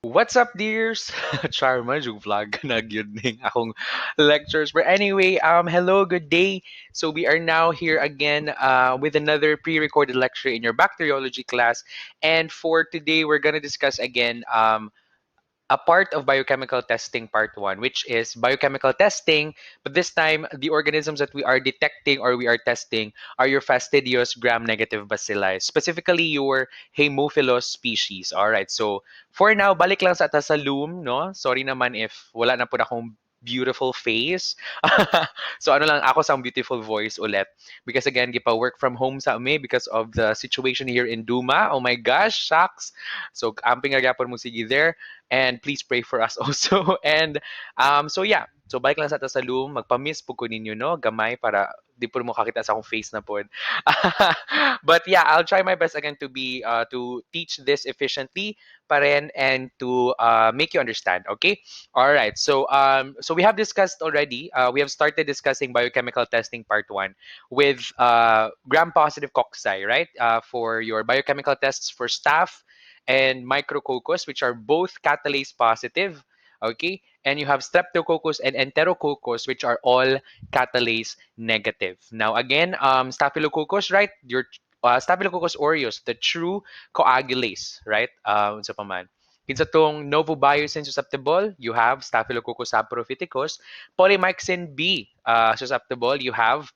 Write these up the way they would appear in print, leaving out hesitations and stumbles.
What's up, dears? Charma, yung vlog na gyud ning akong lectures. But anyway, hello, good day. So we are now here again with another pre-recorded lecture in your bacteriology class. And for today, we're gonna discuss again a part of biochemical testing part one, which is biochemical testing. But this time, the organisms that we are detecting or we are testing are your fastidious gram-negative bacilli, specifically your Haemophilus species. All right, so for now, balik lang sa tasalum, no? Sorry naman if wala na po na akong beautiful face. So ano lang ako sa beautiful voice ulit. Because again, gipa work from home sa ame because of the situation here in Duma. Oh my gosh, shucks. So amping agapon mo sige there. And please pray for us also. And so yeah, so balik lang sa tasalum, magpa-miss po ko ninyo, no? Gamay para di po mo kakita sa akong face na po. But yeah, I'll try my best again to teach this efficiently pa rin and to make you understand, okay? All right. So we have discussed already. We have started discussing biochemical testing part 1 with gram positive cocci, right? For your biochemical tests for staph and micrococcus, which are both catalase positive. Okay, and you have streptococcus and enterococcus, which are all catalase negative. Now, again, staphylococcus, right? Your Staphylococcus aureus, the true coagulase, right? Unsa pa man. Kinsa tong novobiosin susceptible, you have Staphylococcus saprophyticus. Polymyxin B susceptible, you have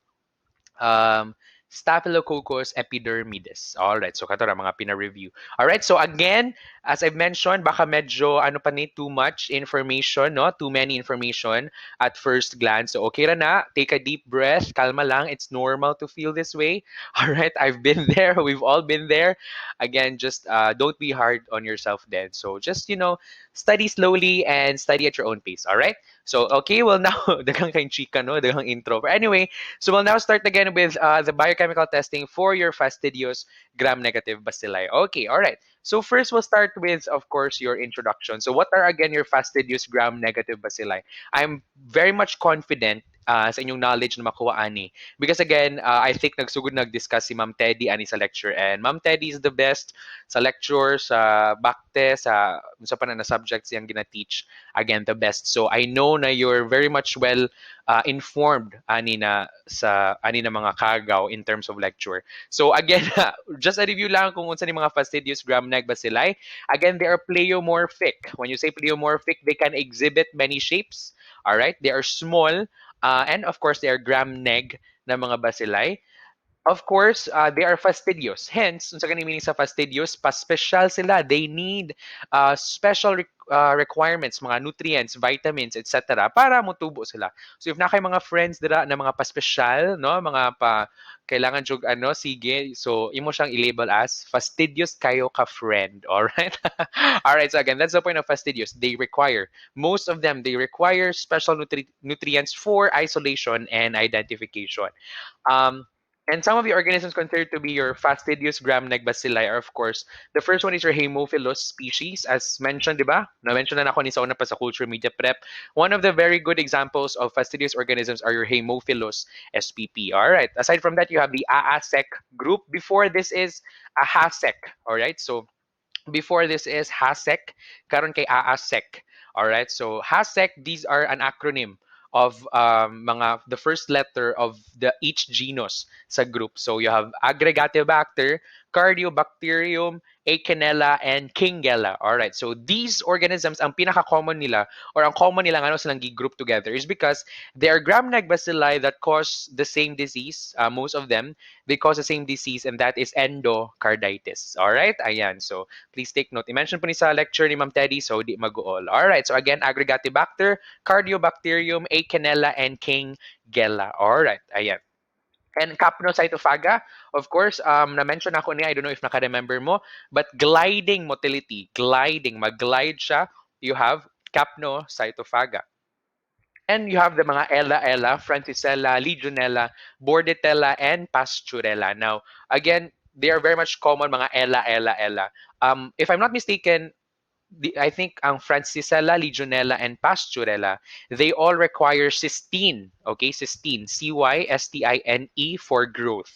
um, Staphylococcus epidermidis. All right, so kato ra mga pina-review. All right, so again, as I've mentioned, baka medyo ano pa ni too much information, no? Too many information at first glance. So okay ra na, take a deep breath, kalma lang. It's normal to feel this way. All right, I've been there. We've all been there. Again, just don't be hard on yourself then. So just, study slowly and study at your own pace. All right? So okay, well now daghang kayong chika, no? Daghang intro. But anyway, so we'll now start again with the biochemical testing for your fastidious gram-negative bacilli. Okay, all right. So first, we'll start with, of course, your introduction. So what are, again, your fastidious gram-negative bacilli? I'm very much confident sa inyong knowledge na makuha ani. Because again, I think nagsugod nag-discuss si Ma'am Teddy ani sa lecture. And Ma'am Teddy is the best sa lecture, sa bakte, sa pa na subjects yung gina-teach. Again, the best. So I know na you're very much well informed ani na mga kagaw in terms of lecture. So again, just a review lang kung unsa ni mga fastidious gram-neg bacilli. Again, they are pleomorphic. When you say pleomorphic, they can exhibit many shapes. All right, they are small, and of course, they are gram-neg na mga bacilli. Of course, they are fastidious. Hence, unsa kanang meaning sa fastidious, pa-special sila. They need special requirements, mga nutrients, vitamins, etc. para motubo sila. So if na kay mga friends dira na mga pa-special, no, mga pa kailangan jug ano, sige. So imo siyang i-label as fastidious kayo ka friend. All right? All right, so again, that's the point of fastidious. They require most of them they require special nutrients for isolation and identification. Um, and some of the organisms considered to be your fastidious gram-neg bacilli are, of course, the first one is your Haemophilus species, as mentioned, di ba? Na-mention na ako ni sa una pa sa culture media prep. One of the very good examples of fastidious organisms are your Haemophilus spp. All right. Aside from that, you have the AASEC group. Before this is a HASEC. All right. So before this is HASEC, karon kay AASEC. All right. So HASEC, these are an acronym of the first letter of the each genus sa group. So you have Aggregatibacter, Cardiobacterium, Acanella, and Kingella. All right. So these organisms, ang pinaka-common nila or ang common nila ano silang group together is because they are gram-neg bacilli that cause the same disease. Most of them, they cause the same disease, and that is endocarditis. All right. Ayan. So please take note. I-mention po ni sa lecture ni Ma'am Teddy, so di mag-all. All right. So again, Aggregatibacter, Cardiobacterium, Acanella, and Kingella. All right. Ayan. And capnocytophaga, of course, na-mention ako niya, I don't know if naka-remember mo, but gliding motility, gliding, mag-glide siya, you have capnocytophaga. And you have the mga Ella, Francisella, Legionella, Bordetella, and Pasturella. Now, again, they are very much common, mga Ella. If I'm not mistaken, I think ang Francisella, Legionella, and Pasturella, they all require cysteine. Okay, cysteine. Cystine for growth.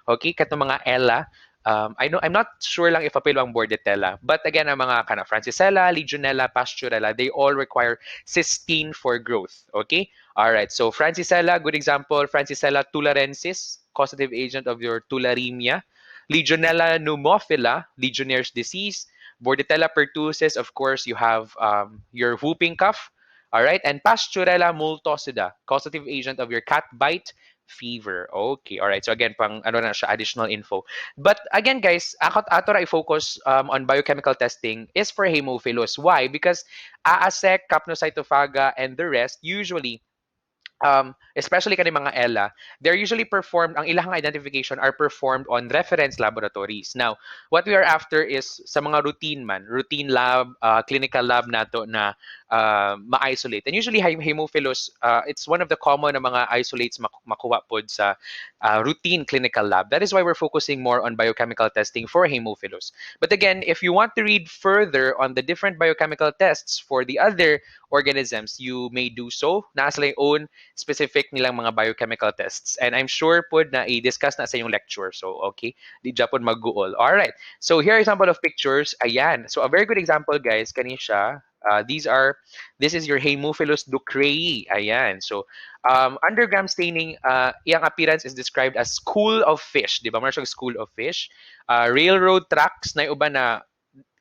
Okay, kato mga Ella, I'm not sure lang if apelo ang Bordetella. But again, ang mga kind of Francisella, Legionella, Pasturella, they all require cysteine for growth. Okay? All right. So Francisella, good example, Francisella tularensis, causative agent of your tularemia. Legionella pneumophila, Legionnaire's disease. Bordetella pertussis, of course, you have your whooping cough. All right. And Pasturella multocida, causative agent of your cat bite fever. Okay. All right. So again, pang ano na siya, additional info. But again, guys, ato ra i-focus on biochemical testing is for Haemophilus. Why? Because AASEC, Capnocytophaga, and the rest usually especially kani mga ELA, they're usually performed, ang ilang identification are performed on reference laboratories. Now, what we are after is sa mga routine lab, clinical lab nato na ma-isolate. And usually, Haemophilus, it's one of the common na mga isolates makuha pod sa routine clinical lab. That is why we're focusing more on biochemical testing for Haemophilus. But again, if you want to read further on the different biochemical tests for the other organisms, you may do so. Nasa lang own specific nilang mga biochemical tests. And I'm sure po na i-discuss na sa yung lecture. So, okay, di dyan po mag-guol. Alright, so here are example of pictures. Ayan. So, a very good example, guys, kani siya. This is your Haemophilus ducreyi. Ayan. So, undergram staining, iyang appearance is described as school of fish. Di ba? Meron siyang school of fish. Railroad tracks na uban na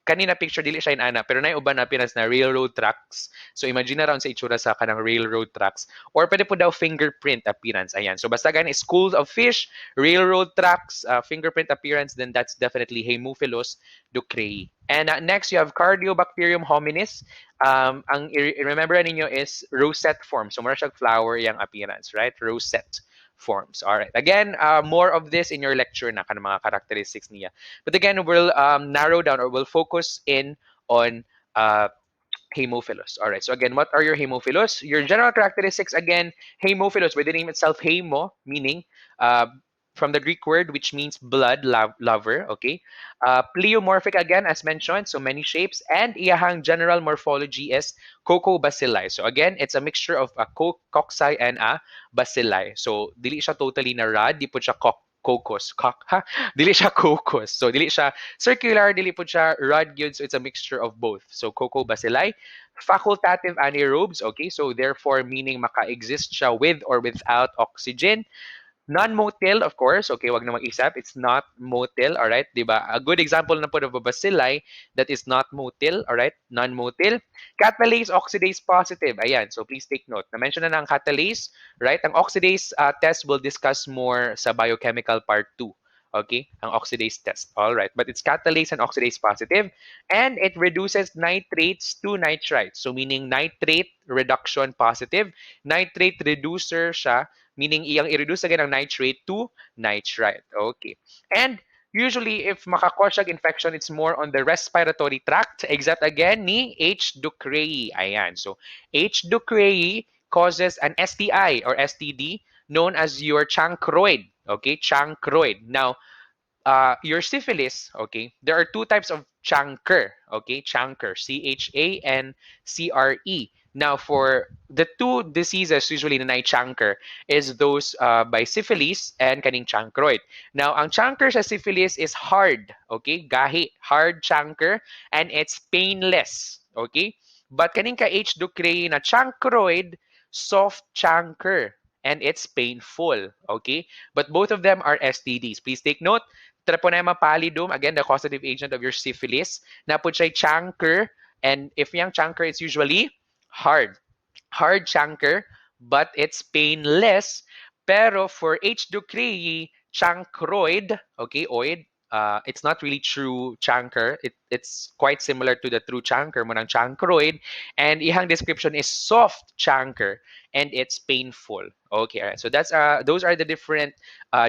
kanina picture dili siya inana pero nay uban na appearance na railroad tracks. So imagine na ron sa itsura sa kanang railroad tracks or pwede po daw fingerprint appearance. Ayan. So basta gani schools of fish, railroad tracks, fingerprint appearance, then that's definitely Haemophilus ducreyi. And next you have Cardiobacterium hominis. Ang remember ninyo is rosette form. So mura siya flower yang appearance, right? Rosette forms. All right. Again, more of this in your lecture na kan mga characteristics niya. But again, we'll narrow down or we'll focus in on Haemophilus. All right. So again, what are your Haemophilus? Your general characteristics again, Haemophilus by the name itself, Haemo, meaning uh, from the Greek word which means blood lover. Okay. Pleomorphic again, as mentioned, so many shapes, and iyahang general morphology is coco bacilli. So again, it's a mixture of a cocci and a bacilli. So dili siya totally na rod, di po siya cocos. Ha? Dili siya cocos. So dili siya circular, dili po siya rod gyud. So it's a mixture of both. So coco bacilli, facultative anaerobes. Okay, so therefore meaning maka-exist siya with or without oxygen. Non-motile, of course. Okay, wag na mag-isip. It's not motile, all right? Diba? A good example na po of a bacilli that is not motile, all right? Non-motile. Catalase, oxidase positive. Ayan, so please take note. Na-mention na ng catalase, right? Ang oxidase test we'll discuss more sa biochemical part 2. Okay, ang oxidase test. All right, but it's catalase and oxidase positive, and it reduces nitrates to nitrites. So meaning nitrate reduction positive, nitrate reducer siya, meaning iyang i-reduce again ang nitrate to nitrite. Okay. And usually, if makakause siya infection, it's more on the respiratory tract, except again ni H. ducreyi. Ayan. So, H. ducreyi causes an STI or STD known as your chancroid. Okay, chancroid. Now, your syphilis, okay, there are two types of chancre, okay, chancre, CHANCRE. Now, for the two diseases usually na chancre is those by syphilis and kaning chancroid. Now, ang chancre sa syphilis is hard, okay, gahi, hard chancre, and it's painless, okay? But kaning ka H. ducreyi na chancroid, soft chancre, and it's painful, okay? But both of them are STDs. Please take note, Treponema pallidum, again, the causative agent of your syphilis. Napod siya chancre, and if yung chancre, it's usually hard. Hard chancre, but it's painless. Pero for H. ducreyi, chancroid, okay, oid, it's not really true chancre. It's quite similar to the true chancre, monang chancroid. And ihang description is soft chancre, and it's painful. Okay, all right. So those are the different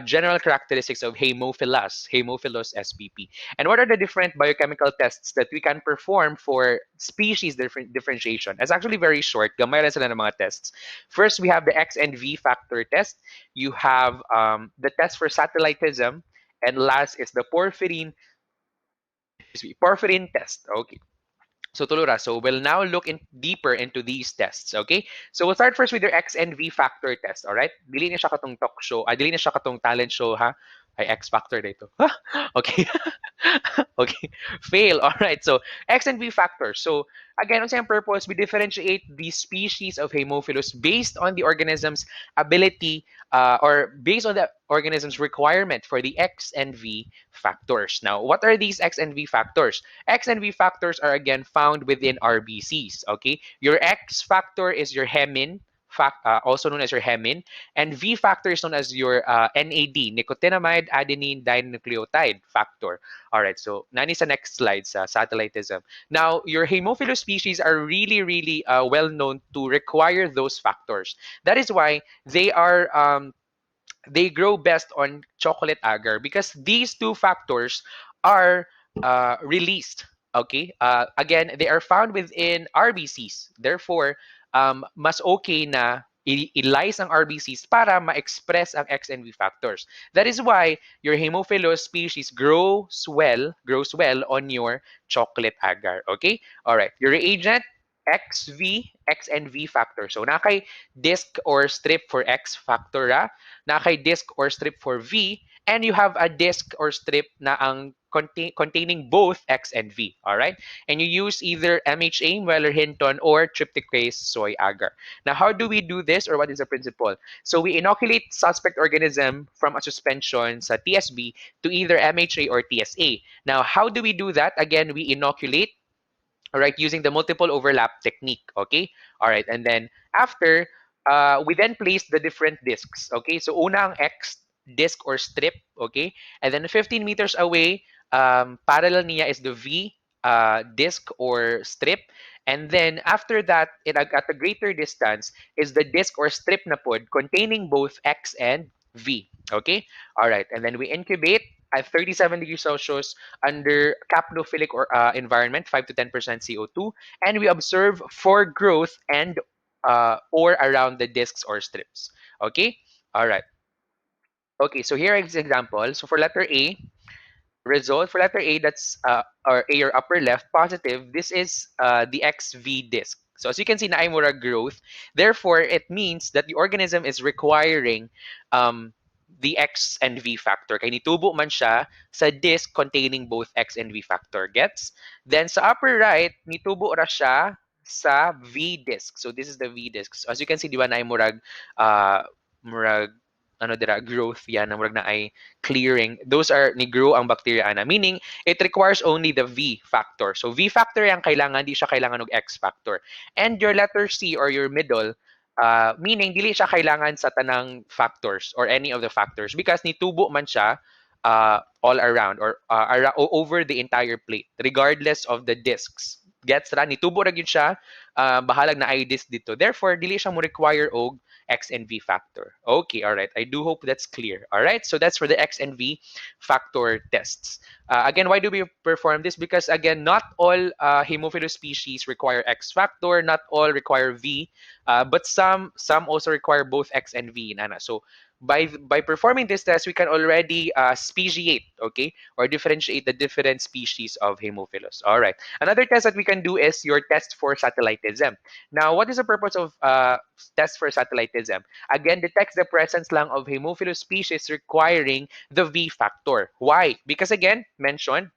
general characteristics of Haemophilus spp. And what are the different biochemical tests that we can perform for species differentiation? It's actually very short. Gamay lang sila ng mga tests. First, we have the X and V factor test. You have the test for satellitism. And last is the porphyrin test. Okay. So Tulura, so we'll now look deeper into these tests, okay? So we'll start first with your X and V factor test, all right? Dili na siya katong talk show, dili na siya katong talent show, ha? Ay, X factor dito. Okay. Okay. Fail. All right. So X and V factors. So again, on same purpose, we differentiate the species of Haemophilus based on the organism's ability or based on the organism's requirement for the X and V factors. Now, what are these X and V factors? X and V factors are again found within RBCs. Okay. Your X factor is your hemin, also known as your hemin, and V factor is known as your NAD, nicotinamide adenine dinucleotide factor. All right, so nani sa next slide sa satellitism. Now, your Haemophilus species are really, really well known to require those factors. That is why they grow best on chocolate agar because these two factors are released. Okay. Again, they are found within RBCs. Therefore, mas okay na i-lyse ang RBCs para ma-express ang X and V factors. That is why your Haemophilus species grows well on your chocolate agar. Okay? All right. Your reagent X and V factor. So nakay disc or strip for X factor nakay disc or strip for V, and you have a disc or strip na ang containing both X and V. All right? And you use either MHA, Mueller-Hinton, or trypticase soy agar. Now, how do we do this, or what is the principle? So we inoculate suspect organism from a suspension sa TSB to either MHA or TSA. Now, how do we do that? Again, we inoculate, all right, using the multiple overlap technique. Okay. All right. And then after, we then place the different discs. Okay. So una ang X disc or strip. Okay. And then 15 meters away, parallel niya is the V disc or strip. And then after that, at a greater distance, is the disc or strip na pod containing both X and V. Okay. All right. And then we incubate at 37 degrees Celsius under capnophilic or environment, 5 to 10% CO2, and we observe for growth and or around the discs or strips. Okay? All right. Okay, so here is example. So for letter A, result for letter A, that's or A or upper left, positive, this is the XV disk. So as you can see, naimura growth. Therefore, it means that the organism is requiring the X and V factor. Kaya nitubo man siya sa disk containing both X and V factor. Gets? Then sa upper right, nitubo ra siya sa V disk. So this is the V disk. So as you can see, di ba naimurag murag ano dira growth yan na murag na ay clearing, those are ni grow ang bacteria ana. Meaning, it requires only the V factor. So, V factor yung kailangan, di siya kailangan ng X factor. And your letter C or your middle, meaning, dili siya kailangan sa tanang factors or any of the factors because nitubo man siya all around or over the entire plate, regardless of the discs. Gets ra? Nitubo ra gyud siya, bahalag na ay disc dito. Therefore, dili siya mo require og X and V factor. Okay, all right. I do hope that's clear. All right, so that's for the X and V factor tests. Again, why do we perform this? Because again, not all Haemophilus species require X factor, not all require V, but some also require both X and V. Nana. So by performing this test, we can already speciate, okay, or differentiate the different species of Haemophilus. All right. Another test that we can do is your test for satellitism. Now, what is the purpose of test for satellitism? Again, detects the presence lang of Haemophilus species requiring the V factor. Why? Because again, mentioned,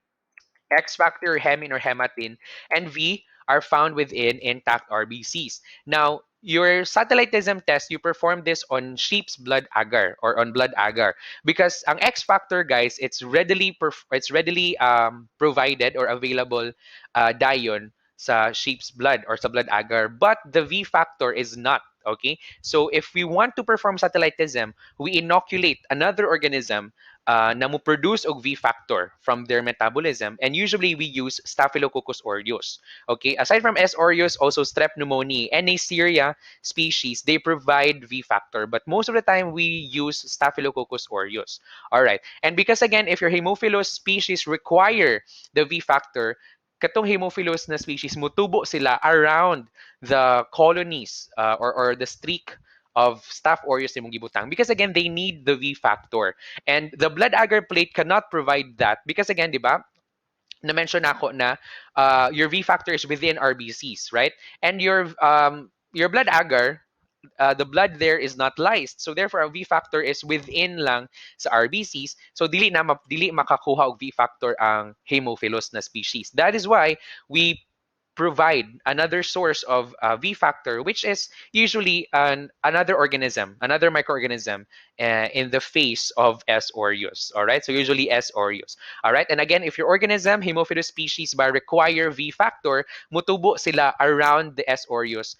X factor, hemin or hematin, and V are found within intact RBCs. Now, your satellitism test, you perform this on sheep's blood agar or on blood agar because ang X factor, guys, it's readily provided or available dion sa sheep's blood or sa blood agar, but the V factor is not. Okay, so if we want to perform satellitism, we inoculate another organism na mo produce og V factor from their metabolism, and usually we use Staphylococcus aureus. Okay, aside from S. aureus, also Strep pneumoniae and Neisseria species, they provide V factor, but most of the time we use Staphylococcus aureus. All right, and because again, if your Haemophilus species require the V factor, katong Haemophilus na species, mutubo sila around the colonies or the streak of Staph aureus imong gibutang because again they need the V factor, and the blood agar plate cannot provide that because again, di ba, na-mention ako na your V factor is within RBCs, right? And your blood agar the blood there is not lysed. So therefore, ang V factor is within lang sa RBCs. So dili makakuha og V factor ang Haemophilus na species. That is why we provide another source of V factor, which is usually another organism, another microorganism in the face of S. aureus. All right, so usually S. aureus. All right, and again, if your organism, Haemophilus species, ba require V factor, mutubo sila around the S. aureus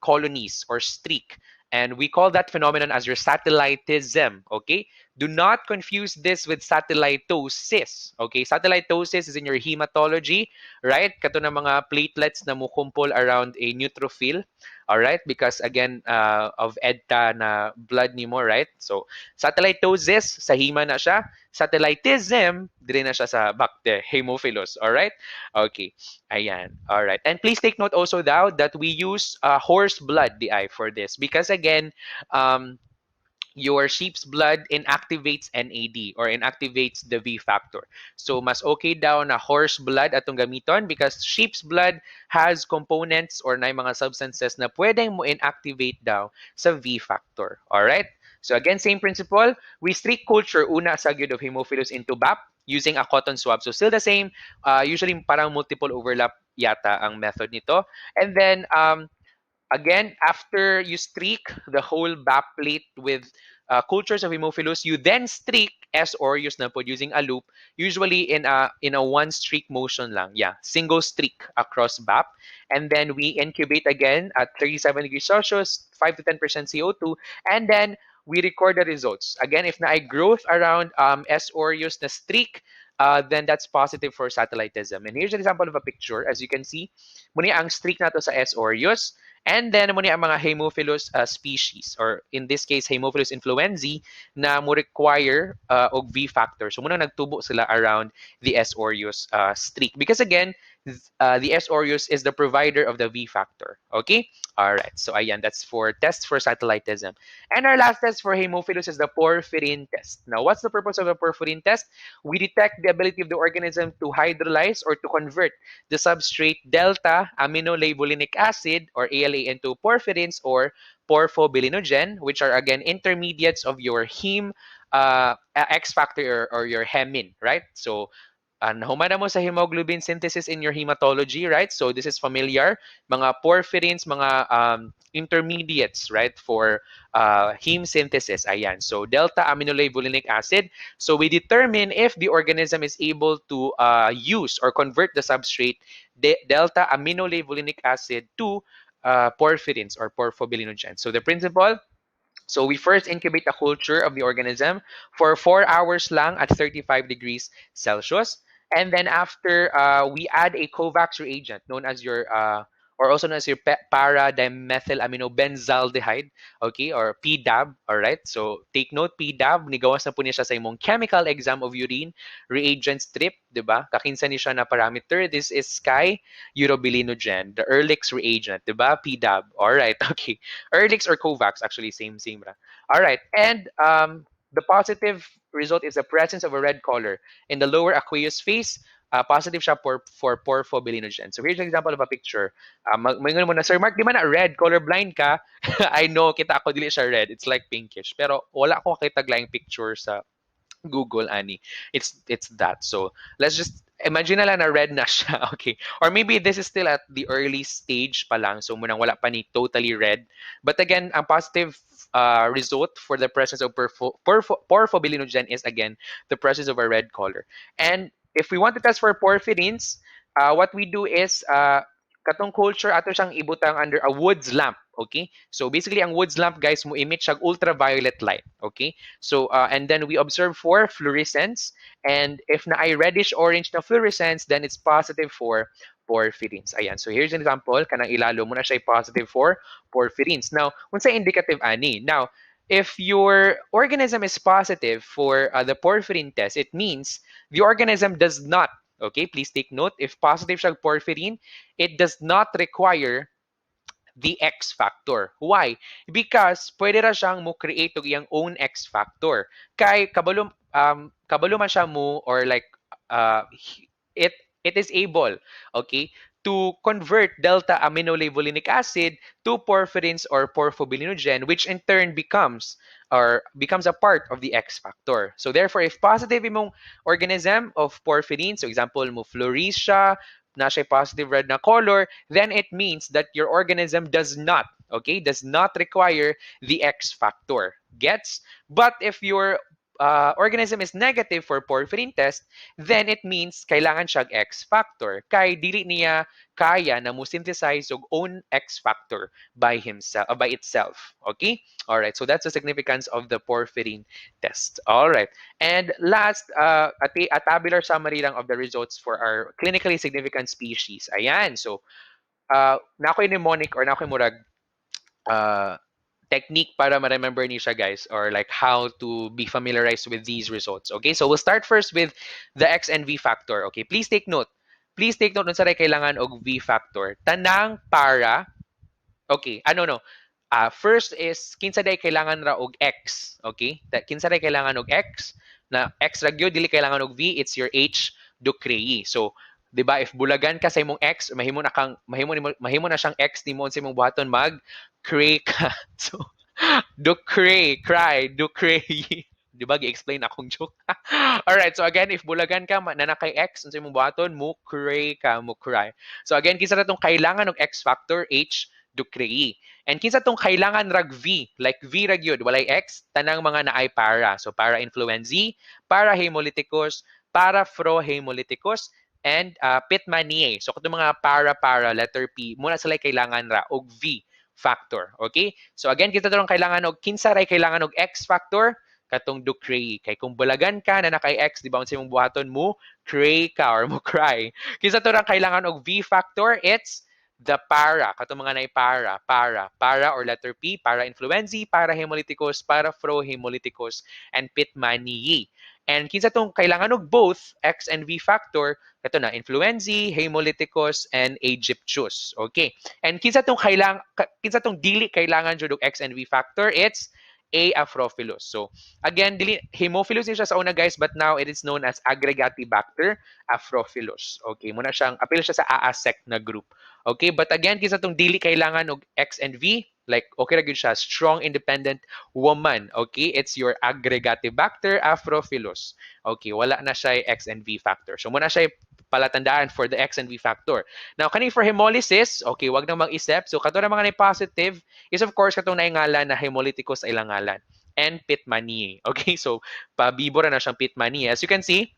colonies or streak. And we call that phenomenon as your satellitism. Okay, do not confuse this with satellitosis. Okay, satellitosis is in your hematology, right? Kato na mga platelets na mukumpol around a neutrophil, all right? Because again, of EDTA na blood nimo, right? So, satellitosis, sa hema na siya. Satellitism, dire na siya sa bacteria, Haemophilus, all right? Okay, ayan, all right. And please take note also now that we use horse blood, DI, for this. Because again, um, your sheep's blood inactivates NAD or inactivates the V factor. So mas okay daw na horse blood atong gamiton because sheep's blood has components or na mga substances na pwedeng mo inactivate daw sa V factor. All right? So again, same principle. We streak culture una sa gyud of Haemophilus into BAP using a cotton swab. So still the same. Usually parang multiple overlap yata ang method nito. And then again, after you streak the whole back plate with cultures of Haemophilus, you then streak S. aureus na po using a loop, usually in a one streak motion lang. Yeah, single streak across BAP. And then we incubate again at 37 degrees Celsius, 5 to 10% CO2, and then we record the results. Again, if na ay growth around S. aureus na streak, then that's positive for satellitism. And here's an example of a picture. As you can see, muna ang streak nato sa S. aureus. And then mo ni ang mga Haemophilus species or in this case Haemophilus influenzae na mo require og V factor. So muna nagtubo sila around the S. aureus streak because again the S. aureus is the provider of the V factor. Okay? All right. So ayan, that's for tests for satellitism. And our last test for Haemophilus is the Porphyrin test. Now, what's the purpose of the Porphyrin test? We detect the ability of the organism to hydrolyze or to convert the substrate delta aminolabulinic acid or ALA into porphyrins or porphobilinogen, which are again intermediates of your heme X factor or your hemin, right? So nahumana mo sa hemoglobin synthesis in your hematology, right? So this is familiar. Mga porphyrins, mga intermediates, right, for heme synthesis. Ayan. So delta aminolabulinic acid. So we determine if the organism is able to use or convert the substrate delta aminolabulinic acid to porphyrins or porphobilinogen. So the principle, so we first incubate a culture of the organism for 4 hours lang at 35 degrees Celsius. And then after, we add a COVAX reagent known as your, or also known as your para-dimethylaminobenzaldehyde, okay, or PDAB, all right? So take note, PDAB, nigawas na po niya siya sa imong chemical exam of urine, reagent strip, di ba? Kakinsa ni siya na parameter. This is Sky urobilinogen, the Ehrlich's reagent, di ba? PDAB, all right, okay. Ehrlich's or Kovacs, actually, same ra. All right, and the positive result is the presence of a red color in the lower aqueous phase. Positive siya for porphobilinogen. So here's an example of a picture. Mayon mo na, Sir Mark, di man na red, colorblind ka? I know, kita ako, dili siya red. It's like pinkish. Pero wala ko kita glayang picture sa Google, Annie. It's that. So let's just imagine na lang na red na siya. Okay. Or maybe this is still at the early stage pa lang. So munang wala pa ni totally red. But again, ang positive result for the presence of porphobilinogen is again the presence of a red color. And if we want to test for porphyrins, what we do is katong culture ato siyang ibutang under a Woods lamp. Okay? So basically ang Woods lamp guys mo emit siya ultraviolet light. Okay? So, and then we observe for fluorescence. And if na ay reddish-orange na fluorescence, then it's positive for porphyrins. Ayan. So here's an example. Kanang ilalo mo na siya positive for porphyrins. Now, unsa indicative ani? Now, if your organism is positive for the porphyrin test, it means the organism does not, okay, please take note, if positive siya porphyrin, it does not require the X factor. Why? Because pwede ra siyang mo create og iyang own X factor. Kay kabalo man siya mo or like uh, it it is able, okay, to convert delta aminolevulinic acid to porphyrins or porphobilinogen, which in turn becomes a part of the X factor. So therefore, if positive imong organism of porphyrin, so example mo Floresia, na siya positive red na color, then it means that your organism does not require the X factor. Gets? But if your organism is negative for porphyrin test, then it means kailangan siya X factor. Kay dili niya kaya na mo synthesize og own X factor by itself. Okay? All right. So that's the significance of the porphyrin test. All right. And last, a tabular summary lang of the results for our clinically significant species. Ayan. So, nakoy mnemonic or nakoy murag uh, technique para ma-remember niyo siya, guys, or like how to be familiarized with these results. Okay, so we'll start first with the X and V factor. Okay, please take note. Please take note nun sa kailangan og V factor. Tanang para. Okay, ano no. First is kinsa day kailangan ra og X. Okay? Kinsa day kailangan og X na X ra gyud dili kailangan og V, it's your H Ducreyi. So, 'di ba if bulagan ka sa imong X, mahimo na siyang X nimo sa imong buhaton mag cray ka. So, Ducrey. Di ba, gi-explain akong joke? Alright, so again, if bulagan ka, nanakay X, unsa imong buhaton, mukray ka, mukray. So again, kinsa na tong kailangan ng X factor, H, Ducrey. And kinsa tong kailangan rag V, like V rag yun, walay X, tanang mga naay para. So para influenzae, para hemolyticus, para frohemolyticus, and pitmaniae. So katong mga para, letter P, muna sila kailangan ra, og V factor. Okay? So again, kita doon kailangan og kinsa ray kailangan og X factor katong Ducrey. Kay kung bulagan ka na nakay X, di ba unsa imong buhaton mo, cray ka or mo cry. Kinsa to rang kailangan og V factor, it's the para. Katong mga nay para or letter P, para influenzae, para hemolyticus, para frohemolyticus, and pitmaniae. And kinsa tong kailangan og both X and V factor, kato na influenzae, hemolyticus, and aegyptius. Okay. And kinsa tong dili kailangan jud og X and V factor, it's A. Afrophilus. So, again, Haemophilus din siya sa una, guys, but now it is known as Aggregatibacter Afrophilus. Okay, muna siyang, appeal siya sa AASEC na group. Okay, but again, kisa itong dili kailangan og X and V, like, okay ra gyud siya, strong, independent woman. Okay, it's your Aggregatibacter Afrophilus. Okay, wala na siya X and V factor. So, muna siya palatandaan for the X and V factor. Now, kani for hemolysis, okay, wag nang mag-isip. So, kato na mga na positive, is of course katong naingalan na hemolyticus ay langalan and pitmaniae. Okay, so pabibora na siyang pitmaniae. As you can see,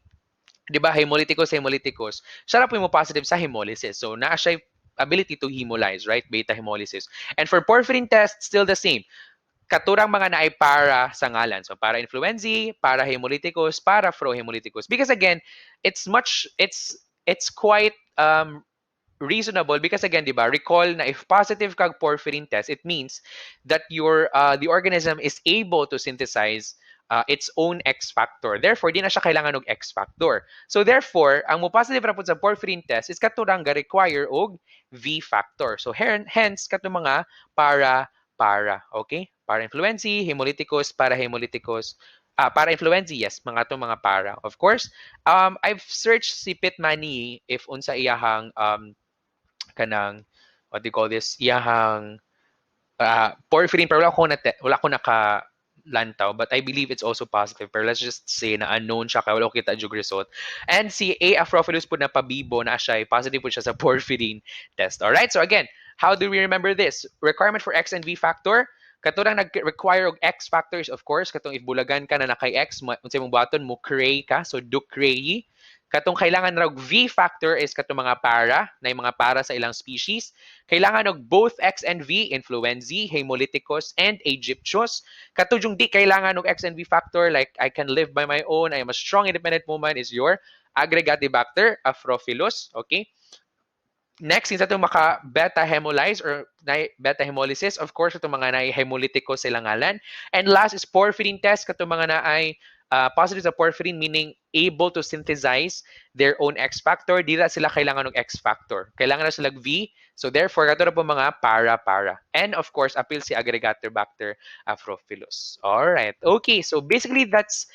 di ba, hemolyticus, siya po mo positive sa hemolysis. So naa siya ability to hemolyze, right? Beta hemolysis. And for porphyrin test, still the same. Katurang mga naay para sa ngalan. So para influenzae, para hemolyticus, para frohemolyticus. Because again, it's quite reasonable because again, 'di ba? Recall na if positive kag porphyrin test, it means that the organism is able to synthesize its own X factor. Therefore, di na siya kailangan og X factor. So therefore, ang mo positive ra pud sa porphyrin test is katurang ga require og V factor. So hence kato mga para, okay? Para influenzae, hemolyticus, para hemolyticus, para influenzae, yes, mga to mga para. Of course, I've searched si Pitmani if unsa iyahang kanang what do you call this iyahang porphyrin pero wala ko naka lantaw but I believe it's also positive pero let's just say na unknown siya kaya wala ko kita jug result and si A. afrophilus po na pabibo na siya positive po siya sa porphyrin test. Alright, so again, how do we remember this? Requirement for X and V factor, katulad nag-require og X factors, of course katong if bulagan ka na nakay X unsay mong buhaton mo cray ka, so Ducreyi. Katong kailangan ra og V factor is katong mga para, na yung mga para sa ilang species. Kailangan og both X and V, influenzae, hemolyticus, and aegyptius. Katong di kailangan og X and V factor, like I can live by my own, I am a strong independent woman, is your Aggregatibacter Afrophilus. Okay? Next, since itong maka-beta hemolyze or beta hemolysis, of course, itong mga na hemolyticus sa ngalan. And last is porphyrin test, katong mga na ay positive sa porphyrin, meaning able to synthesize their own X factor. Di na sila kailangan ng X factor. Kailangan na sila V. So therefore, kato na po mga para. And of course, appeal si Aggregatibacter Afrophilus. Alright. Okay, so basically that's,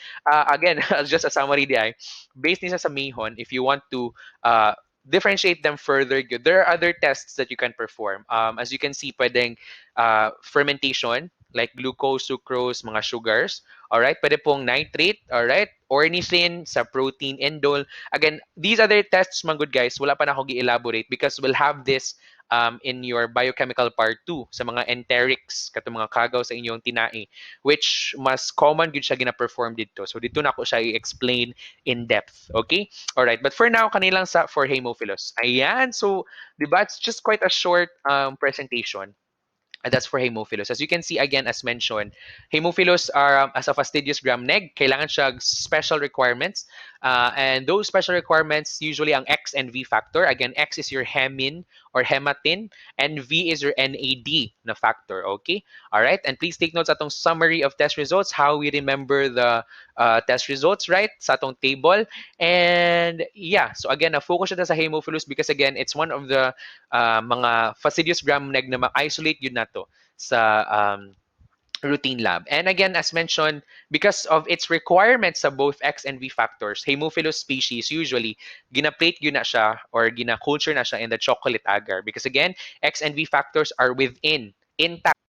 again, just a summary di ay, based nisa sa Mihon, if you want to differentiate them further, good, there are other tests that you can perform. As you can see, pwedeng fermentation, like glucose, sucrose, mga sugars. All right, pwede pong nitrate, all right, ornithine sa protein, indole. Again, these other tests, mga good guys, wala pa na ako gi-elaborate because we'll have this in your biochemical part 2 sa mga enterics, kato mga kagaw sa inyong tinai, which mas common gud siya gina-perform dito. So dito na ako siya i-explain in depth. Okay? All right. But for now, kanilang sa for Haemophilus. Ayan. So, di ba, it's just quite a short presentation. And that's for Haemophilus. As you can see, again, as mentioned, Haemophilus are, as a fastidious gram neg, kailangan siya special requirements. And those special requirements, usually ang X and V factor. Again, X is your hemin or hematin, and V is your NAD na factor. Okay? All right? And please take notes atong summary of test results, how we remember the test results, right? Sa atong table. And yeah, so again, na-focus siya sa Haemophilus because again, it's one of the mga fastidious gram neg na ma-isolate yun na to sa routine lab. And again, as mentioned, because of its requirements sa both X and V factors, Haemophilus species usually gina-plate yun na siya or gina-culture na siya in the chocolate agar because again, X and V factors are within intact